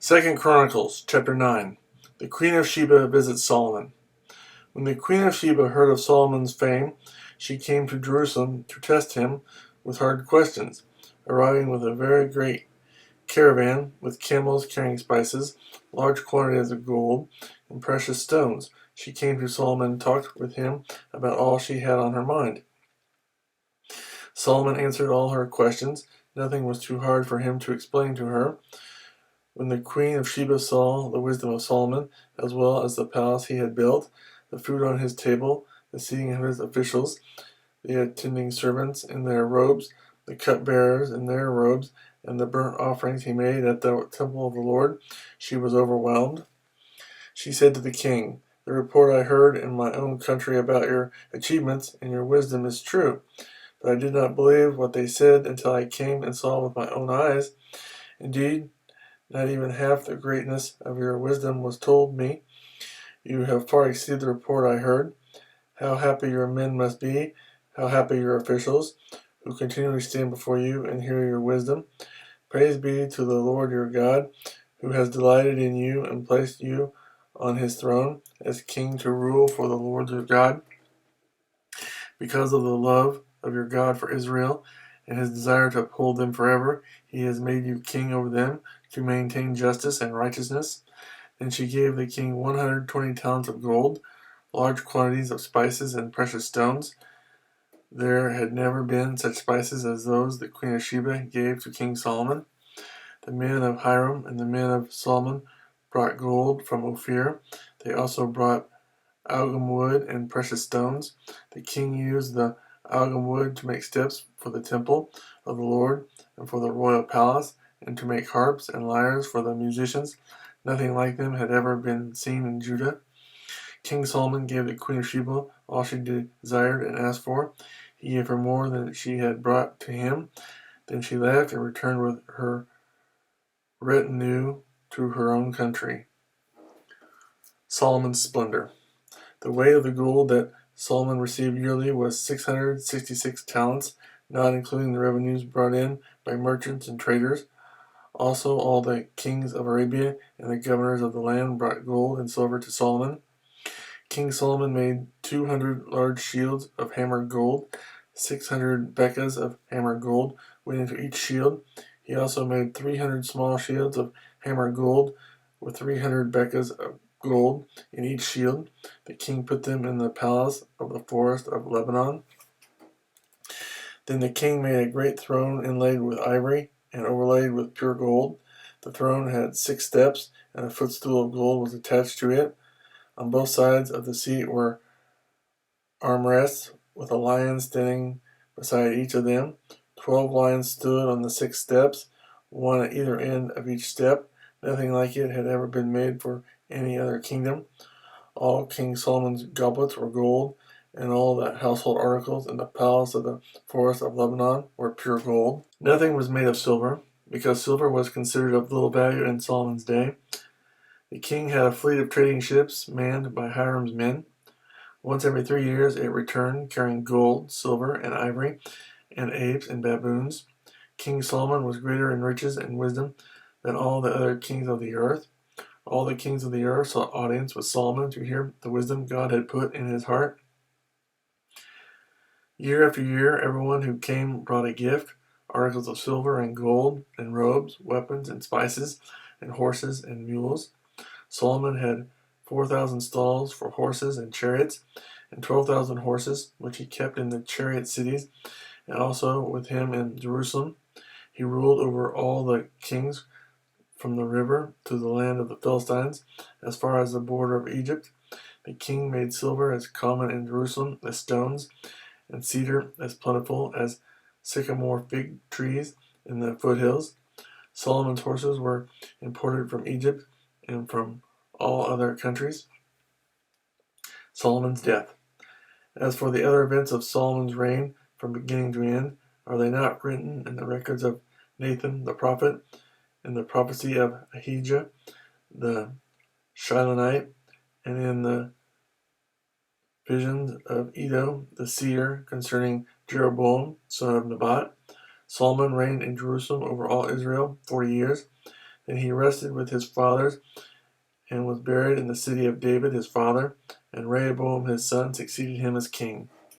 2 Chronicles chapter 9. The Queen of Sheba visits Solomon. When the Queen of Sheba heard of Solomon's fame, she came to Jerusalem to test him with hard questions, arriving with a very great caravan with camels carrying spices, large quantities of gold, and precious stones. She came to Solomon and talked with him about all she had on her mind. Solomon answered all her questions. Nothing was too hard for him to explain to her. When the Queen of Sheba saw the wisdom of Solomon, as well as the palace he had built, the food on his table, the seating of his officials, the attending servants in their robes, the cupbearers in their robes, and the burnt offerings he made at the temple of the Lord, she was overwhelmed. She said to the king, "The report I heard in my own country about your achievements and your wisdom is true, but I did not believe what they said until I came and saw with my own eyes. Indeed, not even half the greatness of your wisdom was told me. You have far exceeded the report I heard. How happy your men must be, how happy your officials, who continually stand before you and hear your wisdom. Praise be to the Lord your God, who has delighted in you and placed you on his throne as king to rule for the Lord your God. Because of the love of your God for Israel and his desire to uphold them forever, he has made you king over them to maintain justice and righteousness." Then she gave the king 120 talents of gold, large quantities of spices and precious stones. There had never been such spices as those the Queen of Sheba gave to King Solomon. The men of Hiram and the men of Solomon brought gold from Ophir. They also brought algum wood and precious stones. The king used the algum wood to make steps for the temple of the Lord and for the royal palace, and to make harps and lyres for the musicians. Nothing like them had ever been seen in Judah. King Solomon gave the Queen of Sheba all she desired and asked for. He gave her more than she had brought to him. Then she left and returned with her retinue to her own country. Solomon's splendor. The weight of the gold that Solomon received yearly was 666 talents, not including the revenues brought in by merchants and traders. Also, all the kings of Arabia and the governors of the land brought gold and silver to Solomon. King Solomon made 200 large shields of hammered gold. 600 bekas of hammered gold went into each shield. He also made 300 small shields of hammered gold with 300 bekas of gold in each shield. The king put them in the palace of the forest of Lebanon. Then the king made a great throne inlaid with ivory and overlaid with pure gold. The throne had 6 steps, and a footstool of gold was attached to it. On both sides of the seat were armrests, with a lion standing beside each of them. 12 lions stood on the 6 steps, one at either end of each step. Nothing like it had ever been made for any other kingdom. All King Solomon's goblets were gold, and all the household articles in the palace of the forest of Lebanon were pure gold. Nothing was made of silver, because silver was considered of little value in Solomon's day. The king had a fleet of trading ships manned by Hiram's men. Once every 3 years it returned, carrying gold, silver, and ivory, and apes and baboons. King Solomon was greater in riches and wisdom than all the other kings of the earth. All the kings of the earth sought audience with Solomon to hear the wisdom God had put in his heart. Year after year, everyone who came brought a gift, articles of silver and gold, and robes, weapons, and spices, and horses and mules. Solomon had 4,000 stalls for horses and chariots, and 12,000 horses, which he kept in the chariot cities, and also with him in Jerusalem. He ruled over all the kings from the river to the land of the Philistines, as far as the border of Egypt. The king made silver as common in Jerusalem as stones, and cedar as plentiful as sycamore fig trees in the foothills. Solomon's horses were imported from Egypt and from all other countries. Solomon's death. As for the other events of Solomon's reign from beginning to end, are they not written in the records of Nathan the prophet, in the prophecy of Ahijah the Shilonite, and in the visions of Iddo the seer concerning Jeroboam son of Nebat? Solomon reigned in Jerusalem over all Israel 40 years. Then he rested with his fathers and was buried in the city of David his father, and Rehoboam his son succeeded him as king.